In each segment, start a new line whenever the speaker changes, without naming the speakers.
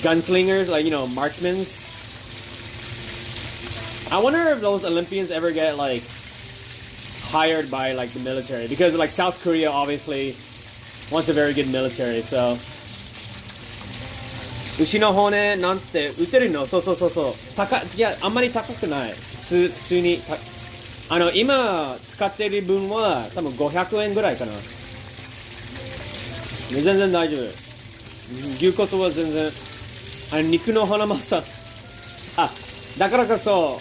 gunslingers, like, marksmen. I wonder if those Olympians ever get, like, hired by, like, the military. Because, like, South Korea obviously wants a very good military, so. 牛の骨なんて売ってるの？そうそうそうそう。いや、あんまり高くない。普通に。今使ってる分は多分500円ぐらいかな。全然大丈夫。牛骨は全然。肉のハナマサ。だからこそ、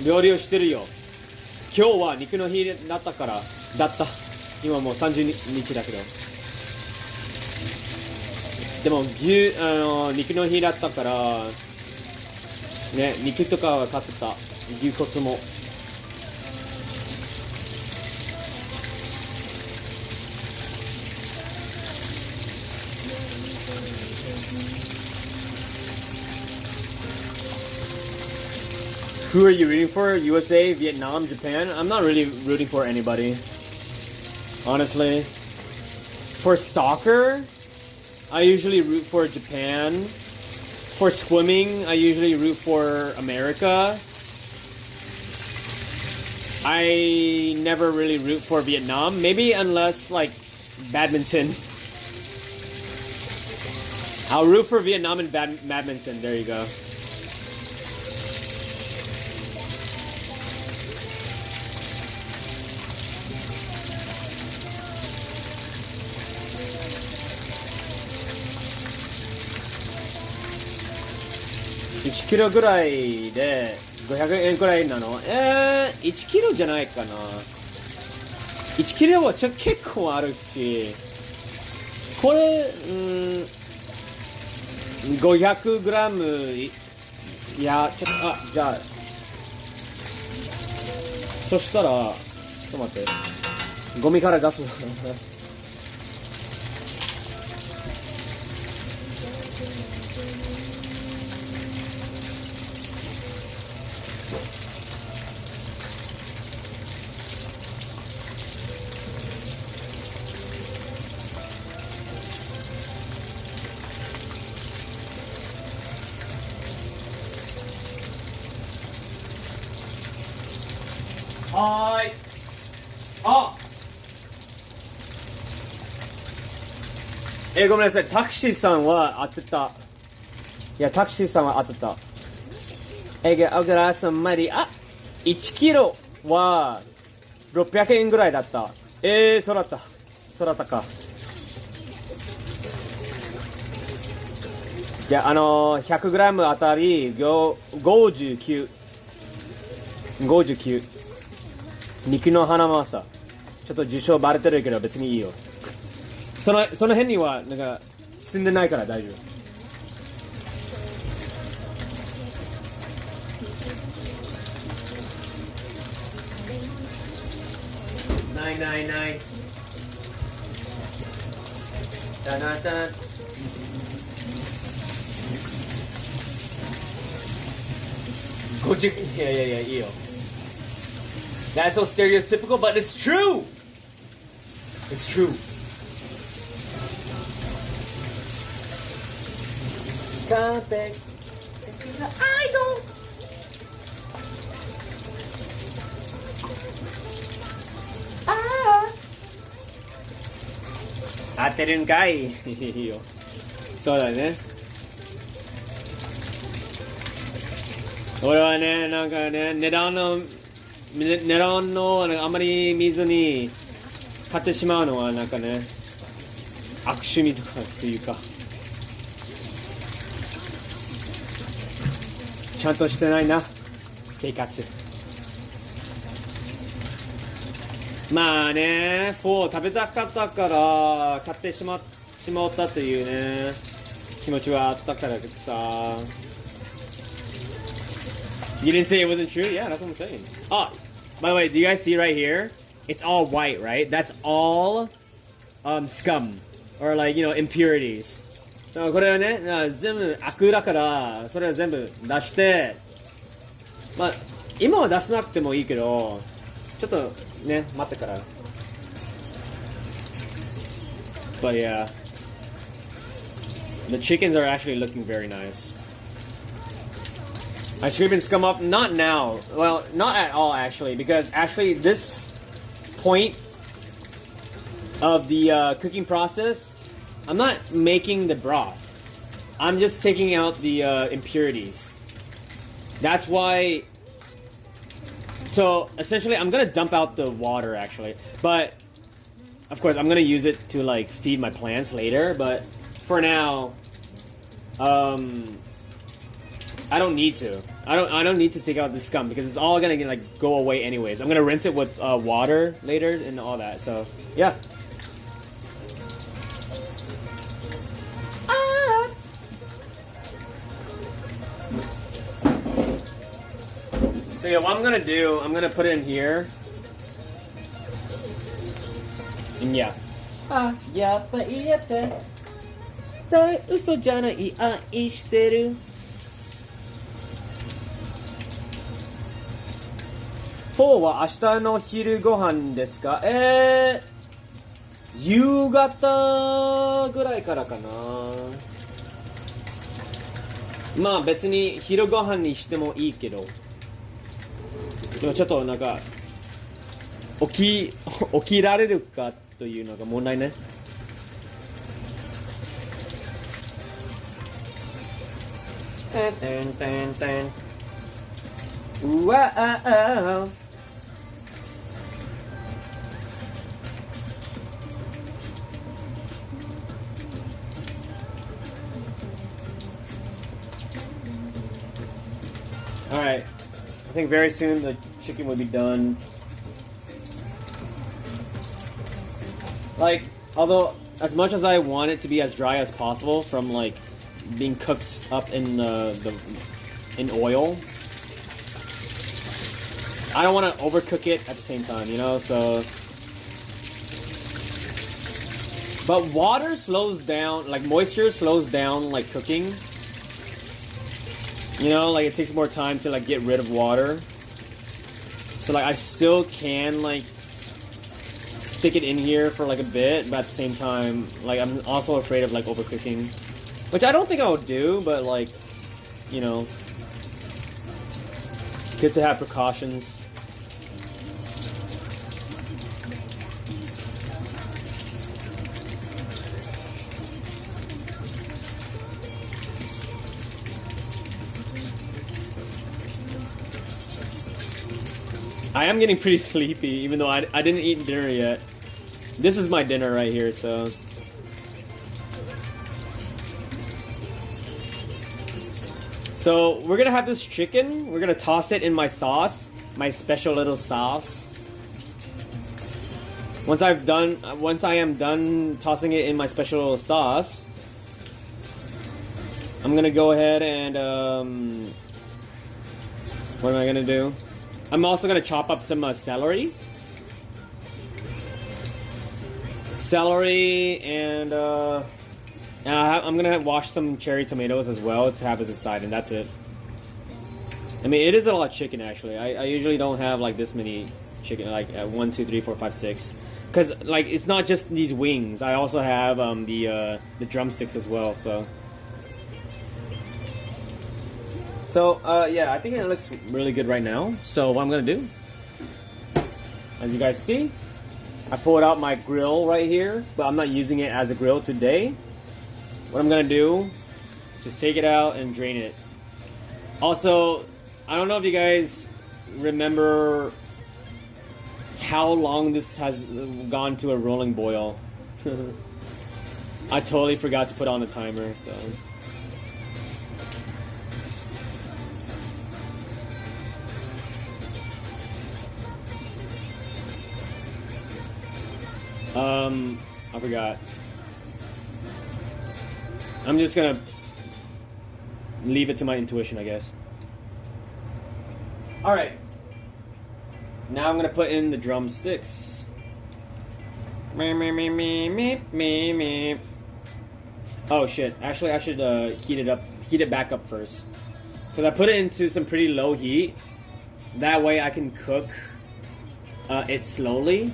料理をしてるよ。今日は肉の日だったから、今もう30日だけど。でも肉の日だったから、ね、肉とかは買ってた。牛骨も。Who are you rooting for? USA, Vietnam, Japan? I'm not really rooting for anybody. Honestly. For soccer, I usually root for Japan. For swimming, I usually root for America. I never really root for Vietnam. Maybe unless, like, badminton. I'll root for Vietnam in badminton. There you go. $1 キロぐらいで500円くらいなの？1キロじゃないかな。1キロは結構あるし、これ、500グラム、いや、じゃあ、そしたら、ちょっと待って、ゴミから出すの。はーい。ごめんなさい。タクシーさんは当てた。いや、タクシーさんは当てた。小倉さんまり、1キロは600円ぐらいだった。そうだった。そうだったか。じゃあ、100グラムあたり59。肉のハナマサ。ちょっと受賞バレてるけど別にいいよ。その辺にはなんか住んでないから大丈夫。ない。だなだ。50、いやいいよ。That's so stereotypical, but it's true. It's true. Come back into the idol. 当てるんかい。いいよ。そうだね。俺はね、なんかね、値段のあんまり見ずに買ってしまうのはなんかね、悪趣味とかっていうか、ちゃんとしてないな、生活。まあね、フォー食べたかったから買ってしまったというね、気持ちはあったからさ。You didn't say it wasn't true? Yeah, that's what I'm saying. Oh, by the way, do you guys see right here? It's all white, right? That's all scum. Or like, impurities. So, これはね、全部悪だから、それは全部出して、まあ、今は出さなくてもいいけど、ちょっとね、待ってから。But yeah. The chickens are actually looking very nice. I scrape and scum up, not now. Well, not at all actually, because actually this point of the cooking process, I'm not making the broth. I'm just taking out the impurities. That's why. So essentially, I'm gonna dump out the water actually, but of course I'm gonna use it to like feed my plants later. But for now, I don't need to. I don't need to take out the scum because it's all gonna like go away anyways. I'm gonna rinse it with water later and all that. So yeah. So yeah, what I'm gonna do, I'm gonna put it in here. And yeah. Fo wa ashita no hiru gohan desu ka? 夕方ぐらいからかな。まあ別に昼ご飯にしてもいいけど。でもちょっとなんか起きられるかというのが問題ね。うわあ。Alright, I think very soon the chicken will be done. Like, although as much as I want it to be as dry as possible from like being cooked up in in oil, I don't want to overcook it at the same time, you know. So, but water slows down, like moisture slows down like cooking. You know, like it takes more time to like get rid of water. So like I still can like stick it in here for like a bit, but at the same time, like I'm also afraid of like overcooking, which I don't think I would do, but like, you know, good to have precautions. I am getting pretty sleepy, even though I didn't eat dinner yet. This is my dinner right here, so. So we're gonna have this chicken. We're gonna toss it in my sauce, my special little sauce. Once I am done tossing it in my special little sauce, I'm gonna go ahead and what am I gonna do? I'm also gonna chop up some celery. And I'm gonna wash some cherry tomatoes as well to have as a side, and that's it. I mean, it is a lot of chicken actually. I usually don't have like this many chicken, like 1, 2, 3, 4, 5, 6, because like it's not just these wings. I also have the drumsticks as well. So yeah, I think it looks really good right now. So what I'm gonna do, as you guys see, I pulled out my grill right here, but I'm not using it as a grill today. What I'm gonna do is just take it out and drain it. Also, I don't know if you guys remember how long this has gone to a rolling boil. I totally forgot to put on the timer, so. I forgot. I'm just gonna leave it to my intuition, I guess. Alright. Now I'm gonna put in the drumsticks. Oh shit. Actually, I should heat it back up first. Because I put it into some pretty low heat. That way I can cook it slowly.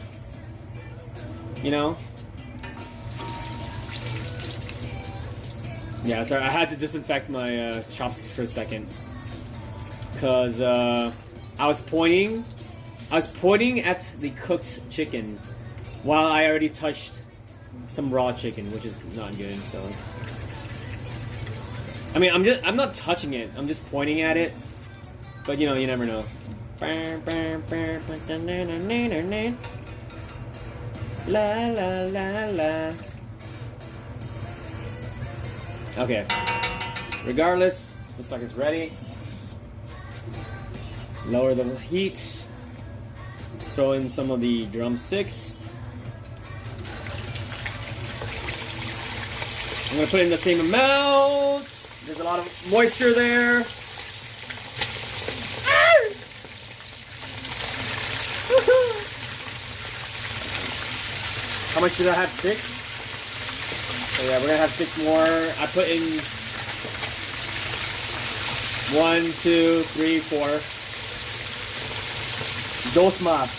You know? Yeah, sorry, I had to disinfect my chopsticks for a second. Because I was pointing at the cooked chicken while I already touched some raw chicken, which is not good, so. I mean, I'm not touching it, I'm just pointing at it. But you know, you never know. La la la la. Okay. Regardless, looks like it's ready. Lower the heat. Throw in some of the drumsticks. I'm gonna put in the same amount. There's a lot of moisture there. How much did I have? 6? So yeah, we're gonna have 6 more. I put in 1, 2, 3, 4. Dos más.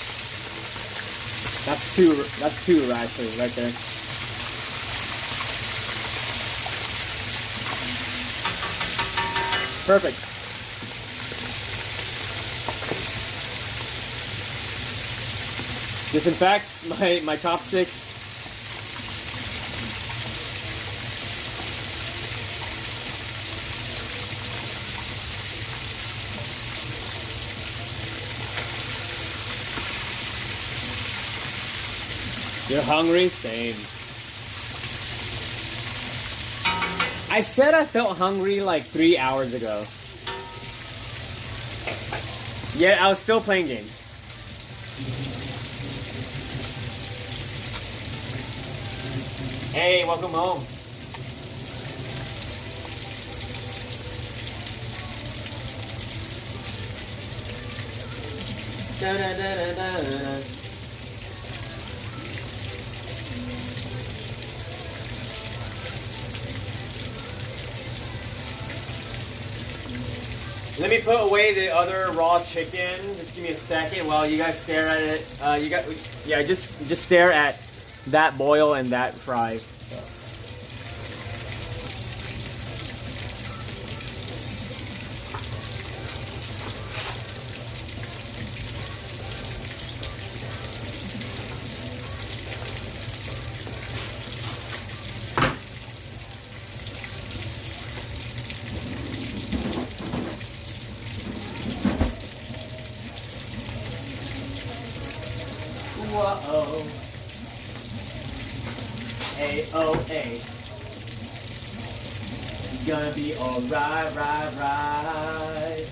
That's 2. That's 2 actually, right there. Perfect. Disinfect my chopsticks. You're hungry? Same. I said I felt hungry like 3 hours ago. Yeah, I was still playing games. Hey, welcome home. Da, da, da, da, da, da. Let me put away the other raw chicken. Just give me a second while you guys stare at it. Just stare at that boil and that fry. Whoa. A-O-A. Gonna be alright, right.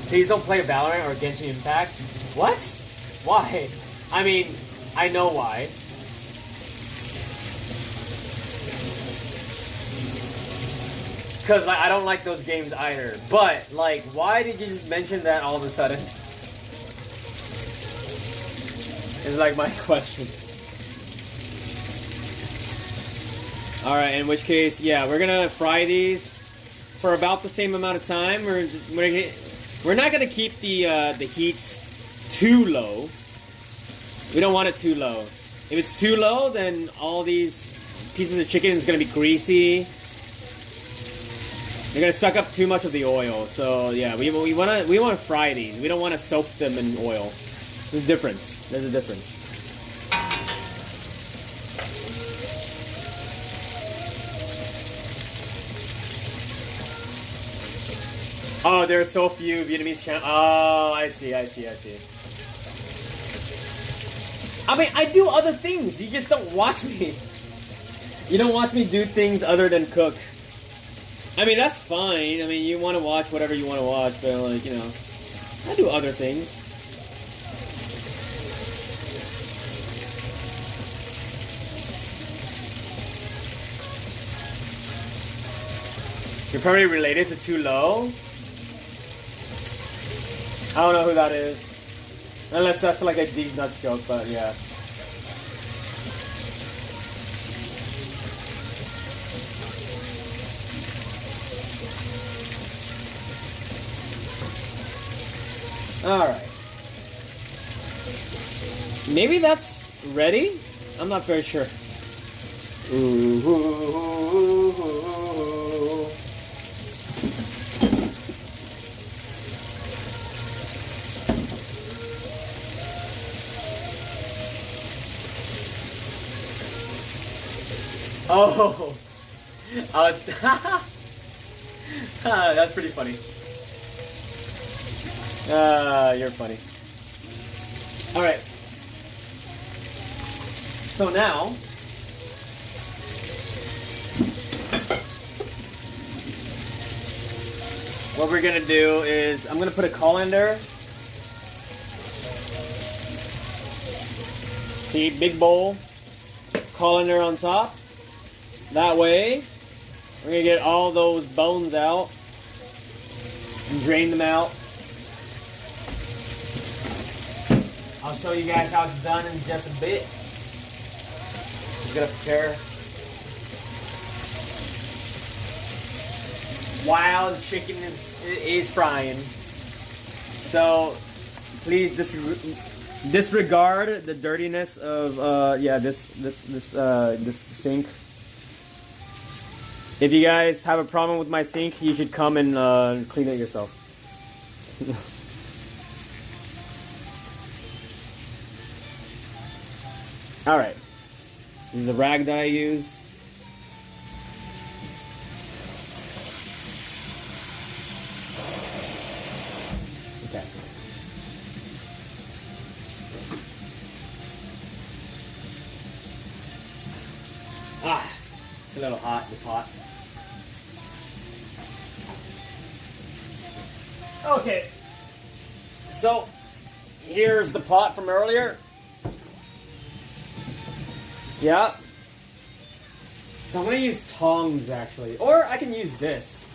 Please don't play Valorant or Genshin Impact. What? Why? I mean, I know why. Because like, I don't like those games either. But, like, why did you just mention that all of a sudden? Is like my question. Alright, in which case, yeah, we're gonna fry these for about the same amount of time. We're not gonna keep the heats too low. We don't want it too low. If it's too low, then all these pieces of chicken is gonna be greasy. They're gonna suck up too much of the oil. So yeah, we wanna fry these. We don't want to soak them in oil. There's a difference. There's a difference. Oh, there are so few Vietnamese channels. Oh, I see. I mean, I do other things. You just don't watch me. You don't watch me do things other than cook. I mean, that's fine. I mean, you want to watch whatever you want to watch, but, like, you know, I do other things. You're probably related to Too Low? I don't know who that is. Unless that's like a These Nuts joke, but yeah. Alright. Maybe that's ready? I'm not very sure. Oh, I was that's pretty funny. You're funny. All right. So now, what we're gonna do is I'm gonna put a colander. See, big bowl, colander on top. That way, we're gonna get all those bones out and drain them out. I'll show you guys how it's done in just a bit. Just gonna prepare. While the chicken is frying, so please disregard the dirtiness of this sink. If you guys have a problem with my sink, you should come and clean it yourself. Alright. This is a rag that I use. Okay. Ah, it's a little hot in the pot. Okay, so here's the pot from earlier. Yeah. So I'm gonna use tongs actually, or I can use this.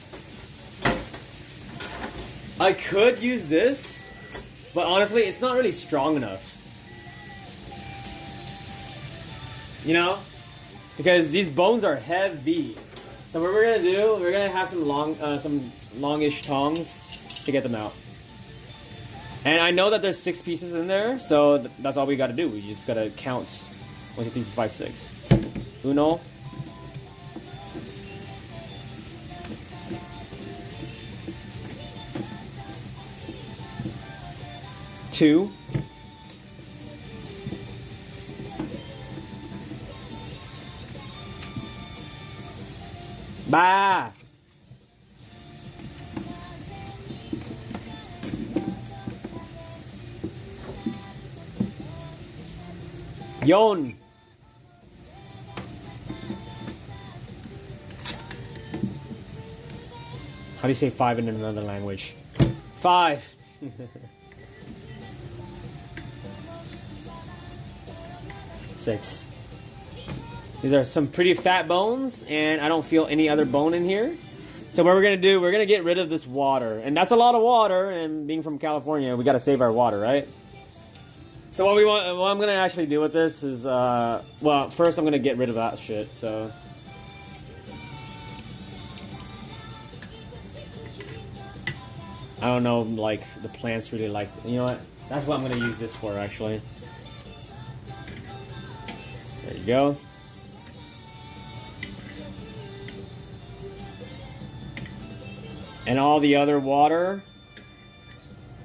I could use this, but honestly, it's not really strong enough. You know, because these bones are heavy. So what we're gonna do, we're gonna have some longish tongs to get them out. And I know that there's 6 pieces in there, so that's all we gotta do. We just gotta count 1, 2, 3, 4, 5, 6. Uno. Two. Ba. Yon. How do you say 5 in another language? 5. 6. These are some pretty fat bones, and I don't feel any other bone in here. So what we're gonna do, we're gonna get rid of this water, and that's a lot of water. And being from California, we gotta save our water, right? So what I'm gonna actually do with this is, well, first I'm gonna get rid of that shit. So. I don't know, like, the plants really like it. You know what? That's what I'm going to use this for, actually. There you go. And all the other water,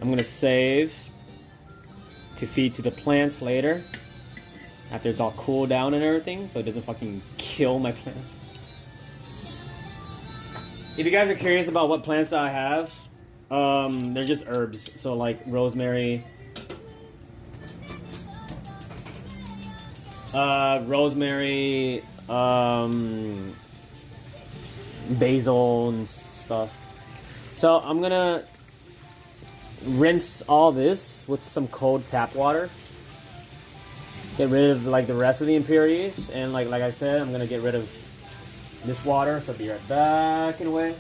I'm going to save to feed to the plants later. After it's all cooled down and everything, so it doesn't fucking kill my plants. If you guys are curious about what plants I have, they're just herbs, so like rosemary, basil and stuff. So I'm gonna rinse all this with some cold tap water. Get rid of like the rest of the impurities, and like I said, I'm gonna get rid of this water. So I'll be right back in a way.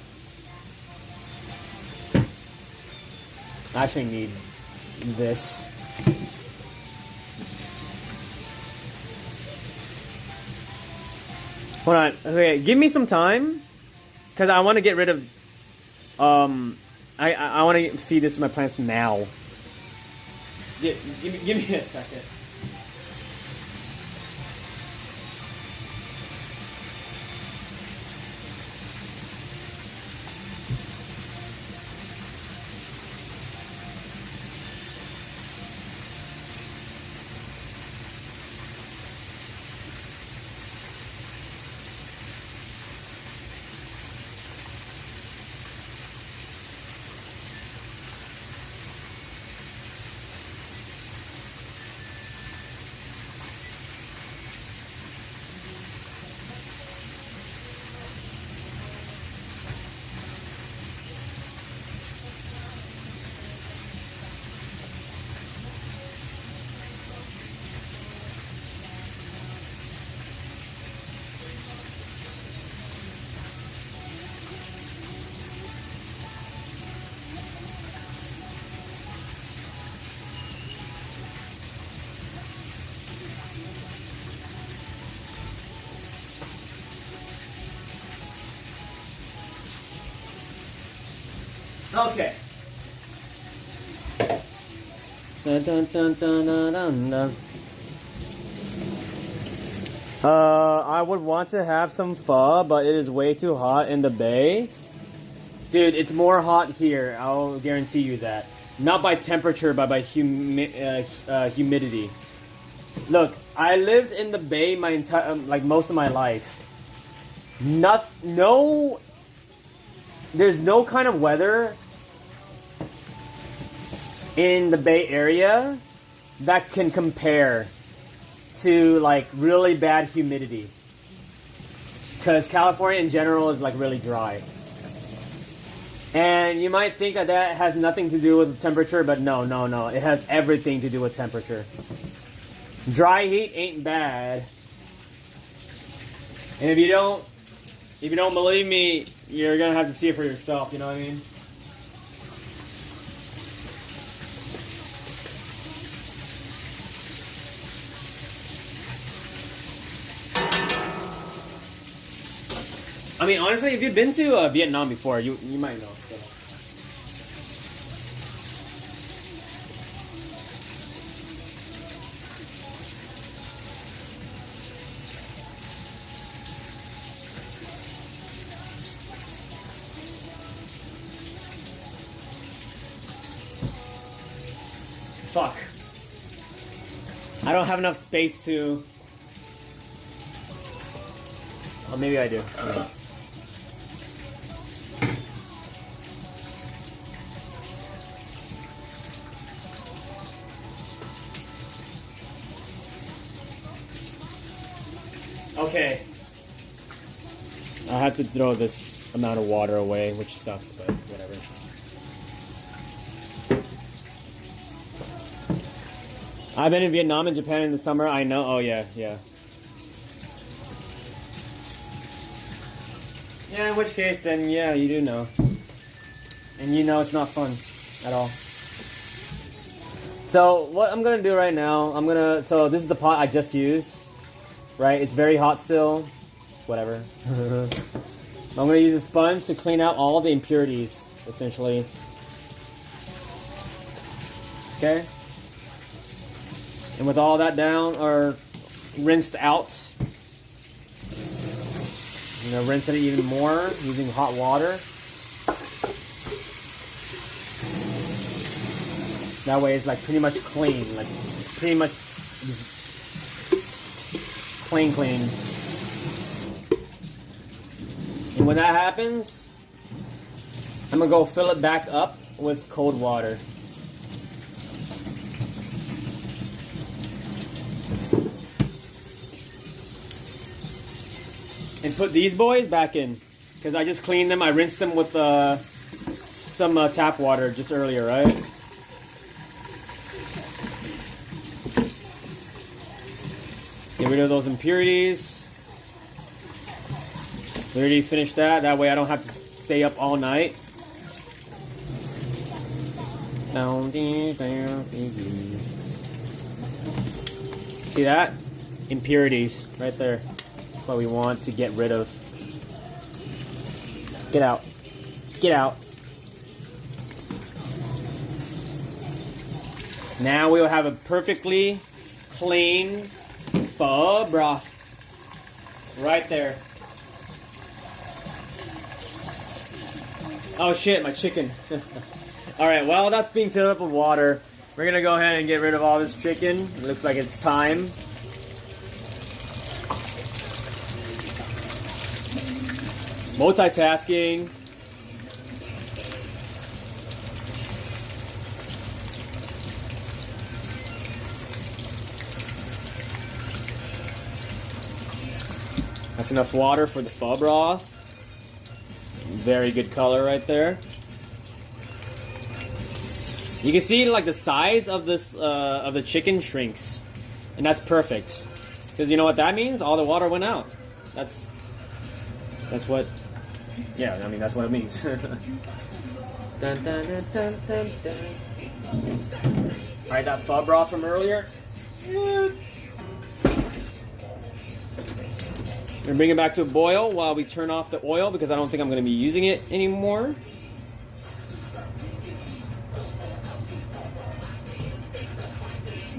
I actually need this. Hold on. Okay, give me some time, because I want to get rid of. I want to feed this to my plants now. Give me a second. Okay. Dun, dun, dun, dun, dun, dun, dun. I would want to have some pho, but it is way too hot in the bay. Dude, it's more hot here. I'll guarantee you that. Not by temperature, but by humidity. Look, I lived in the bay my entire, like most of my life. There's no kind of weather in the Bay Area that can compare to like really bad humidity. Because California in general is like really dry. And you might think that has nothing to do with temperature, but no. It has everything to do with temperature. Dry heat ain't bad. And if you don't believe me, you're gonna have to see it for yourself, you know what I mean? I mean, honestly, if you've been to Vietnam before, you might know. So. Fuck. I don't have enough space to... Well, maybe I do. Okay. I have to throw this amount of water away, which sucks, but whatever. I've been in Vietnam and Japan in the summer. I know. Oh, yeah. Yeah, in which case, then, yeah, you do know. And you know it's not fun at all. So, what I'm going to do right now, so this is the pot I just used. Right? It's very hot still. Whatever. I'm going to use a sponge to clean out all the impurities, essentially. Okay? And with all that down, or rinsed out, I'm going to rinse it even more using hot water. That way it's like pretty much clean. Like pretty much clean. And when that happens, I'm going to go fill it back up with cold water. And put these boys back in, because I just cleaned them. I rinsed them with some tap water just earlier, right? Get rid of those impurities. We already finished that. That way I don't have to stay up all night. See that? Impurities right there. That's what we want to get rid of. Get out. Get out. Now we'll have a perfectly plain pho broth right there. Oh shit, my chicken. Alright, while that's being filled up with water, we're gonna go ahead and get rid of all this chicken. It looks like it's time. Multitasking. That's enough water for the pho broth. Very good color right there. You can see like the size of this of the chicken shrinks, and that's perfect. Because you know what that means? All the water went out. That's what. Yeah, I mean that's what it means. Dun, dun, dun, dun, dun, dun. All right, that pho broth from earlier. We're gonna bring it back to a boil while we turn off the oil because I don't think I'm gonna be using it anymore.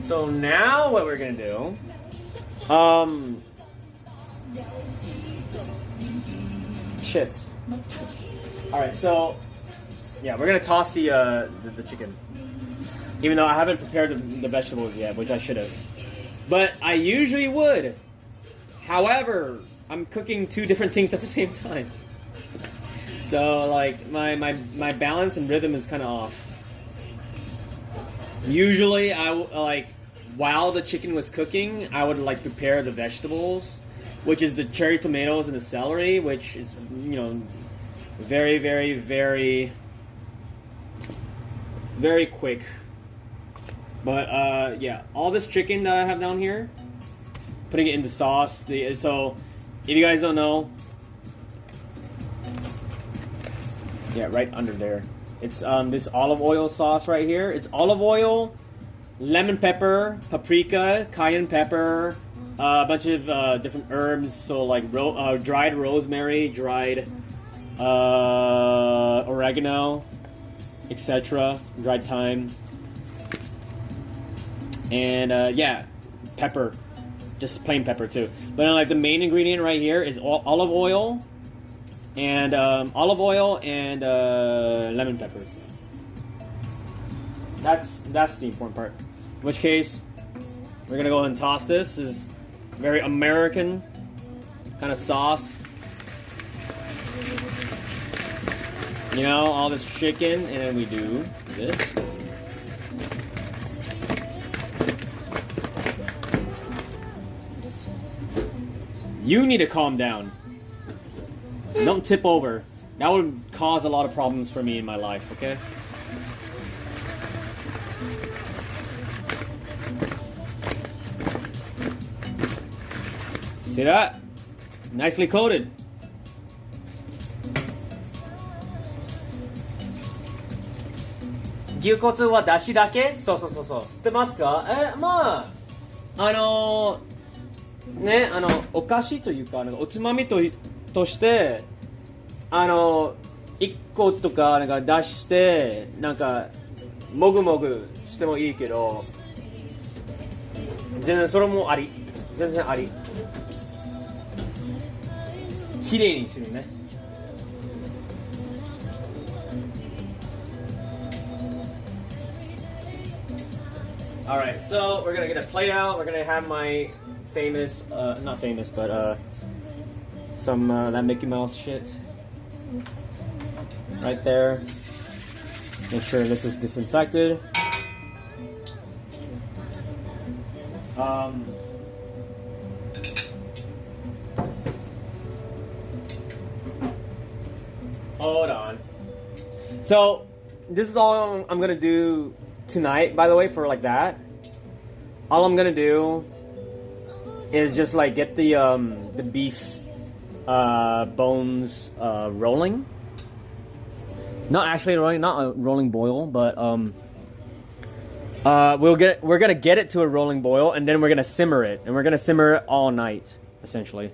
So now what we're gonna do, shit. All right, so yeah, we're gonna toss the chicken, even though I haven't prepared the vegetables yet, which I should have, but I usually would. However, I'm cooking two different things at the same time, so like my balance and rhythm is kind of off. Usually, I like while the chicken was cooking, I would like prepare the vegetables, which is the cherry tomatoes and the celery, which is, you know, very, very, very, very quick. But yeah, all this chicken that I have down here, putting it in the sauce. So if you guys don't know, yeah, right under there. It's this olive oil sauce right here. It's olive oil, lemon pepper, paprika, cayenne pepper, a bunch of different herbs. So like dried rosemary, dried oregano, etc. Dried thyme, and yeah, pepper, just plain pepper too. But like the main ingredient right here is olive oil. And lemon peppers. That's the important part. In which case, we're gonna go ahead and toss this. This is very American kind of sauce. You know, all this chicken, and then we do this. You need to calm down. Don't tip over. That would cause a lot of problems for me in my life, okay? See that? Nicely coated. Gyukotu は出汁だけ？そうそうそうそう。知ってますか？まあ、ね、お菓子というか、おつまみとして、1個とかなんか出して、なんか、もぐもぐしてもいいけど、全然それもあり。全然あり。綺麗にするね。Alright, so we're gonna get a plate out. We're gonna have my famous, not famous, but some that Mickey Mouse shit right there. Make sure this is disinfected. Hold on. So this is all I'm gonna do tonight, by the way, for like that. All I'm gonna do is just like get the beef bones rolling. Not actually rolling, not a rolling boil, but we're gonna get it to a rolling boil, and then we're gonna simmer it, and we're gonna simmer it all night, essentially.